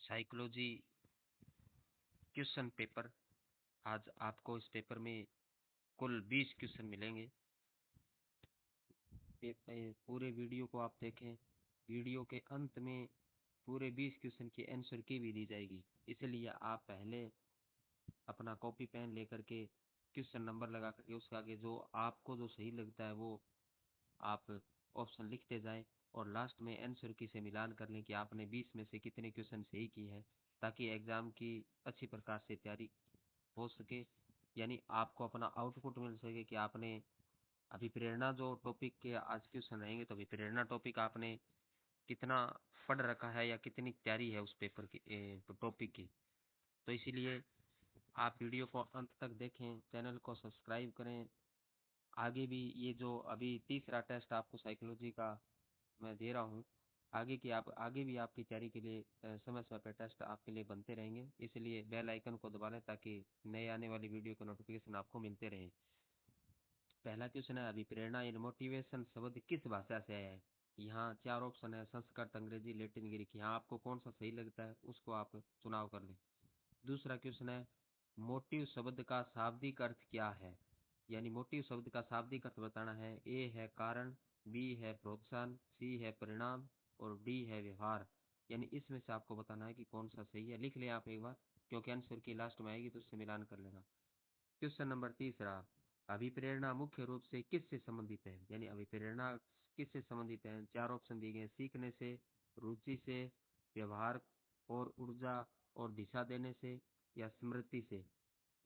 Psychology question paper. आज आपको इस पेपर में कुल 20 क्वेश्चन मिलेंगे। पूरे वीडियो को आप देखें। वीडियो के अंत में पूरे 20 क्वेश्चन की आंसर की भी दी जाएगी, इसलिए आप पहले अपना कॉपी पेन लेकर के क्वेश्चन नंबर लगा करके उसके आगे जो आपको जो सही लगता है वो आप ऑप्शन लिखते जाएं और लास्ट में आंसर की से मिलान कर लें कि आपने 20 में से कितने क्वेश्चन सही किए हैं, ताकि एग्जाम की अच्छी प्रकार से तैयारी हो सके। यानी आपको अपना आउटपुट मिल सके कि आपने अभिप्रेरणा जो टॉपिक के आज क्वेश्चन रहेंगे, तो अभिप्रेरणा टॉपिक आपने कितना पढ़ रखा है या कितनी तैयारी है उस पेपर की टॉपिक की। तो इसीलिए आप वीडियो को अंत तक देखें, चैनल को सब्सक्राइब करें। आगे भी ये जो अभी तीसरा टेस्ट आपको साइकोलॉजी का मैं दे रहा हूँ, आगे भी आपकी तैयारी के लिए समय समय पर टेस्ट आपके लिए बनते रहेंगे। इसलिए बेल आइकन को दबा लें ताकि नए आने वाली वीडियो के नोटिफिकेशन आपको मिलते रहें। पहला क्वेश्चन है, अभिप्रेरणा इन मोटिवेशन शब्द किस भाषा से आया है। यहाँ 4 ऑप्शन है, संस्कृत, अंग्रेजी, लैटिन, ग्रीक। यहाँ आपको कौन सा सही लगता है उसको आप चुनाव कर लें। दूसरा क्वेश्चन है, मोटिव शब्द का शाब्दिक अर्थ क्या है। यानी मोटिव शब्द का शाब्दिक अर्थ बताना है। ए है कारण, बी है प्रोत्साहन, सी है परिणाम और डी है व्यवहार। यानी इसमें से आपको बताना है कि कौन सा सही है। लिख लें आप एक बार, क्योंकि आंसर की लास्ट में आएगी तो उससे मिलान कर लेना। क्वेश्चन नंबर तीसरा, अभिप्रेरणा मुख्य रूप से किससे संबंधित है। यानी अभिप्रेरणा किससे संबंधित है। 4 ऑप्शन दिए गए, सीखने से, रुचि से, व्यवहार और ऊर्जा और दिशा देने से या स्मृति से।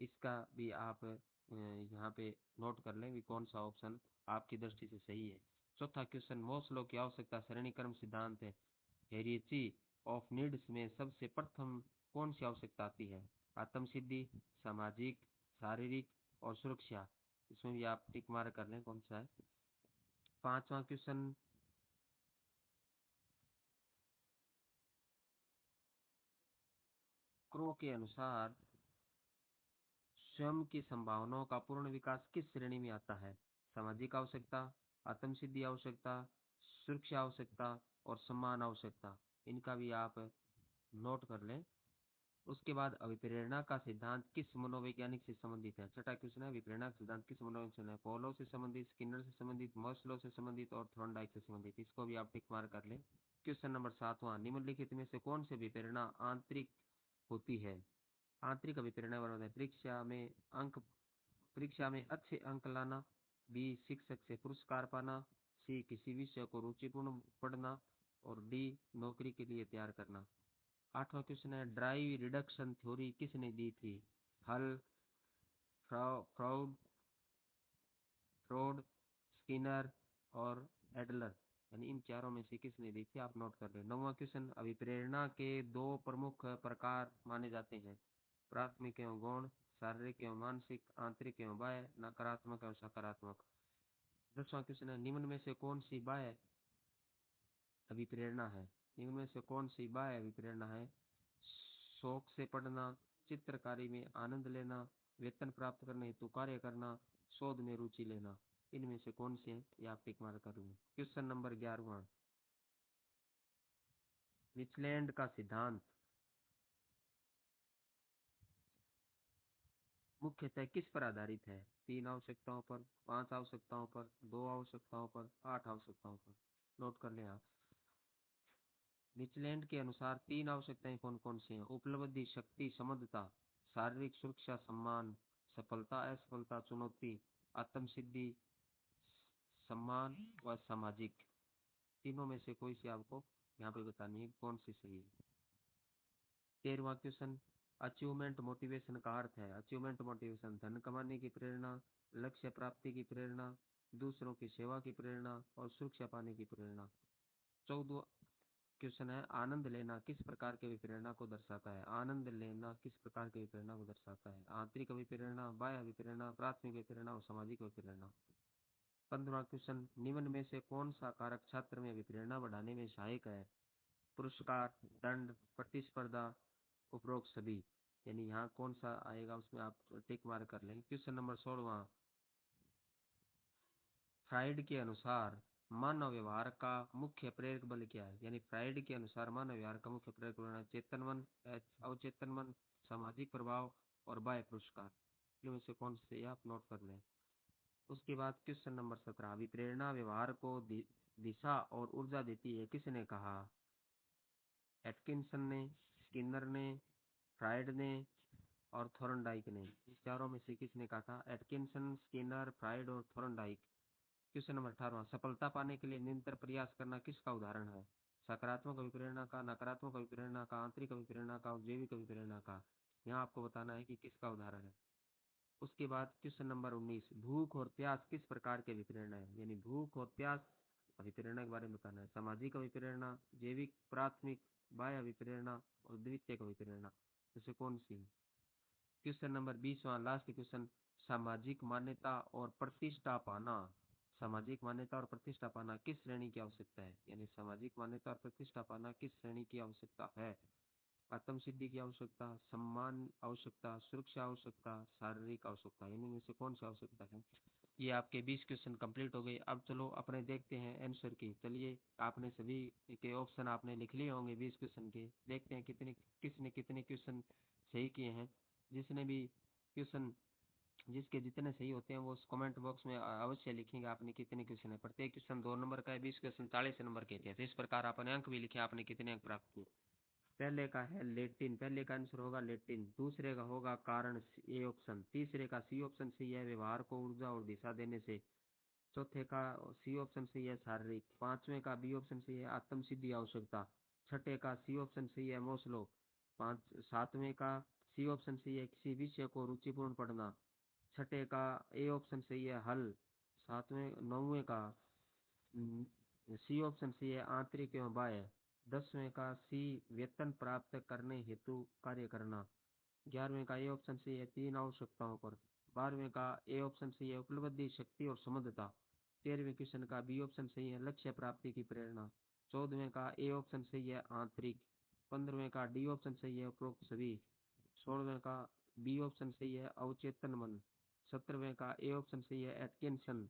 इसका भी आप यहाँ पे नोट कर लें कि कौन सा ऑप्शन आपकी दृष्टि से सही है। चौथा क्वेश्चन, मोस्लो की आवश्यकता श्रेणीक्रम सिद्धांत है हेरियची ऑफ नीड्स में सबसे प्रथम कौन सी आवश्यकता आती है। आत्म सिद्धि, सामाजिक, शारीरिक और सुरक्षा। इसमें भी आप टिक मार कर लें कौन सा है। पांचवा क्वेश्चन, क्रो के अनुसार स्वयं की संभावनाओं का पूर्ण विकास किस श्रेणी में आता है। सामाजिक आवश्यकता, आत्म सिद्धि आवश्यकता, सुरक्षा आवश्यकता और सम्मान आवश्यकता। इनका भी आप नोट कर लें। उसके बाद अभिप्रेरणा का सिद्धांत किस मनोवैज्ञानिक से संबंधित है। छठा क्वेश्चन है, अभिप्रेरणा का सिद्धांत किस मनोवैज्ञानिक से है। पोलो से संबंधित, स्किनर से संबंधित, मॉस्लो से संबंधित और थॉर्नडाइक से संबंधित। इसको भी आप टिक मार कर लें। क्वेश्चन नंबर 7वां, निम्नलिखित में से कौन सी अभिप्रेरणा आंतरिक होती है। आंतरिक अभिप्रेरणा है परीक्षा में अच्छे अंक लाना, बी शिक्षक से पुरस्कार पाना, सी किसी विषय को रुचिपूर्ण पढ़ना और डी नौकरी के लिए तैयार करना। 8वां क्वेश्चन है, ड्राइव रिडक्शन थ्योरी किसने दी थी। हल, फ्राउड, फ्रोड, स्किनर और एडलर। यानी इन चारों में से किसने दी थी, आप नोट कर लें। 9वां क्वेश्चन, अभिप्रेरणा के 2 प्रमुख प्रकार माने जाते हैं, प्राथमिक एवं गौण, शारीरिक एवं मानसिक, आंतरिक एवं बाह्य, नकारात्मक एवं सकारात्मक। 10वां क्वेश्चन है, निम्न में से कौन सी बाह्य अभिप्रेरणा है। निम्न में से कौन सी बाह्य अभिप्रेरणा है। शौक से पढ़ना, चित्रकारी में आनंद लेना, वेतन प्राप्त करने हेतु कार्य करना, शोध में रुचि लेना। इनमें से कौन से है, ये आप टिक मार कर लें। क्वेश्चन नंबर 11वां, विचलैंड का सिद्धांत मुख्यतः किस पर आधारित है। 3 आवश्यकताओं पर, 5 आवश्यकताओं पर, 2 आवश्यकताओं पर, 8 आवश्यकताओं पर। नोट कर लें आप। विचलैंड के अनुसार 3 आवश्यकताएं कौन कौन सी हैं। उपलब्धि, शक्ति, समर्थता, शारीरिक सुरक्षा, सम्मान, सफलता, असफलता, चुनौती, आत्म सिद्धि, सम्मान व सामाजिक। तीनों में से कोई सी आपको यहाँ पे बतानी है कौन सी सही है। 13वां क्वेश्चन, अचीवमेंट मोटिवेशन का अर्थ है। अचीवमेंट मोटिवेशन, धन कमाने की प्रेरणा, लक्ष्य प्राप्ति की प्रेरणा, दूसरों की सेवा की प्रेरणा और सुरक्षा पाने की प्रेरणा। 14वां क्वेश्चन है, आनंद लेना किस प्रकार के विप्रेरणा को दर्शाता है। आनंद लेना किस प्रकार के विप्रेरणा को दर्शाता है। आंतरिक विप्रेरणा, बाह्य विप्रेरणा, प्राथमिक विप्रेरणा और सामाजिक विप्रेरणा। 15वां क्वेश्चन, निम्न में से कौन सा कारक छात्र में विप्रेरणा बढ़ाने में सहायक है। पुरस्कार, दंड, प्रतिस्पर्धा, उपरोक्त सभी। यानी यहाँ कौन सा आएगा उसमें आप टिक मार कर लेंगे। क्वेश्चन नंबर 16वां, फ्राइड के अनुसार मानव व्यवहार का मुख्य प्रेरक बल क्या है? यानी फ्राइड के अनुसार मानव व्यवहार का मुख्य प्रेरक बल है चेतन मन, अवचेतन मन, सामाजिक प्रभाव और बाह्य पुरस्कार। इनमें से कौन से आप नोट कर लें। उसके बाद क्वेश्चन नंबर 17, अभिप्रेरणा व्यवहार को दिशा और ऊर्जा देती है, किसने कहा? एटकिंसन ने, स्किनर ने, फ्राइड ने और थॉर्नडाइक ने। इस चारों में से किसने कहा था? एटकिंसन, स्किनर, फ्राइड और थॉर्नडाइक। क्वेश्चन नंबर 18, सफलता पाने के लिए निरंतर प्रयास करना किसका उदाहरण है? सकारात्मक अभिप्रेरणा का, नकारात्मक अभिप्रेरणा का, आंतरिक अभिप्रेरणा का और जैविक अभिप्रेरणा का। यहाँ आपको बताना है कि किसका उदाहरण है। उसके बाद क्वेश्चन नंबर 19, भूख और प्यास किस प्रकार के अभिप्रेरणा है? यानी भूख और प्यास अभिप्रेरणा के बारे में बताना है। सामाजिक अभिप्रेरणा, जैविक, प्राथमिक, बाह्य अभिप्रेरणा और द्वितीयक अभिप्रेरणा। जैसे कौन सी? क्वेश्चन नंबर 20वां लास्ट क्वेश्चन, सामाजिक मान्यता और प्रतिष्ठा पाना। सामाजिक मान्यता और प्रतिष्ठा पाना किस श्रेणी की आवश्यकता है? यानी सामाजिक मान्यता और प्रतिष्ठा पाना किस श्रेणी की आवश्यकता है? आत्म सिद्धि की आवश्यकता, सम्मान आवश्यकता, सुरक्षा आवश्यकता, शारीरिक आवश्यकता। इनमें से कौन सी आवश्यकता है? ये आपके 20 क्वेश्चन कंप्लीट हो गए। अब चलो अपने देखते हैं आंसर की। चलिए, आपने सभी के ऑप्शन आपने लिख लिए होंगे 20 क्वेश्चन के। देखते हैं किसने कितने क्वेश्चन सही किए हैं। जिसने भी क्वेश्चन जिसके जितने सही होते हैं वो उस कमेंट बॉक्स में अवश्य लिखेंगे आपने कितने क्वेश्चन है। प्रत्येक क्वेश्चन 2 नंबर का है, 20 क्वेश्चन 40 नंबर के थे। तो इस प्रकार आपने अंक भी लिखे, आपने कितने अंक प्राप्त किए। पहले का है लेटिन, पहले का आंसर होगा लेटिन। दूसरे का होगा कारण, ए ऑप्शन। तीसरे का सी ऑप्शन सही है, व्यवहार को ऊर्जा और दिशा देने से। चौथे का सी ऑप्शन सही है, शारीरिक। पांचवें का बी ऑप्शन सही है, आत्म सिद्धि आवश्यकता। छठे का सी ऑप्शन सही है, मोस्लो। सातवें का सी ऑप्शन सही है, किसी विषय को रुचिपूर्ण पढ़ना। छठे का ए ऑप्शन सही है, हल। सातवें नौवें का सी ऑप्शन सही है, आंतरिक एवं बाह्य। 10वें का सी, वेतन प्राप्त करने हेतु कार्य करना। 11वें का ए ऑप्शन सही है, 3 आवश्यकताओं पर। 12वें का ए ऑप्शन सही है, उपलब्धि शक्ति और समर्थता। 13वें क्वेश्चन का बी ऑप्शन सही है, लक्ष्य प्राप्ति की प्रेरणा। 14वें का ए ऑप्शन सही है, आंतरिक। 15वें का डी ऑप्शन सही है, उपरोक्त सभी। 16वें का बी ऑप्शन सही है, अवचेतन मन। 17वें का ए ऑप्शन सही है, एटकिंसन।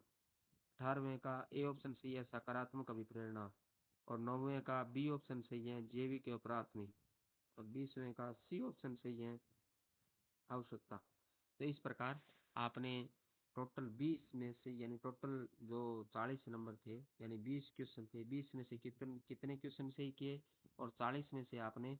18वें का ए ऑप्शन सही है, सकारात्मक अभिप्रेरणा। और 9वें का बी ऑप्शन सही है, जैविक और प्राथमिक। और 20वें का सी ऑप्शन सही है, आवश्यकता। तो इस प्रकार आपने टोटल 20 में से, यानी टोटल जो 40 नंबर थे, यानी 20 क्वेश्चन थे, 20 में से कितने कितने क्वेश्चन सही किए और 40 में से आपने,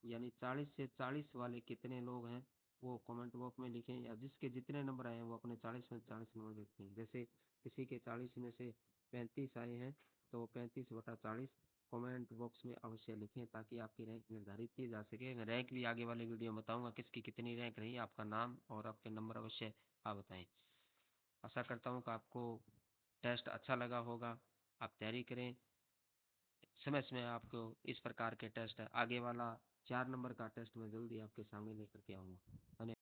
यानी 40 से 40 वाले कितने लोग हैं वो कमेंट बॉक्स में लिखें, या जिसके जितने नंबर आए हैं वो अपने 40 में 40 नंबर लिखें। जैसे किसी के 40 में से 35 आए हैं तो 35/40 कमेंट बॉक्स में अवश्य लिखें, ताकि आपकी रैंक निर्धारित की जा सके। मैं रैंक भी आगे वाले वीडियो में बताऊंगा किसकी कितनी रैंक रही, आपका नाम और आपके नंबर अवश्य आप बताएं। आशा करता हूँ कि आपको टेस्ट अच्छा लगा होगा। आप तैयारी करें, समय समय आपको इस प्रकार के टेस्ट है। आगे वाला 4 नंबर का टेस्ट मैं जल्दी आपके सामने लेकर के आऊँगा।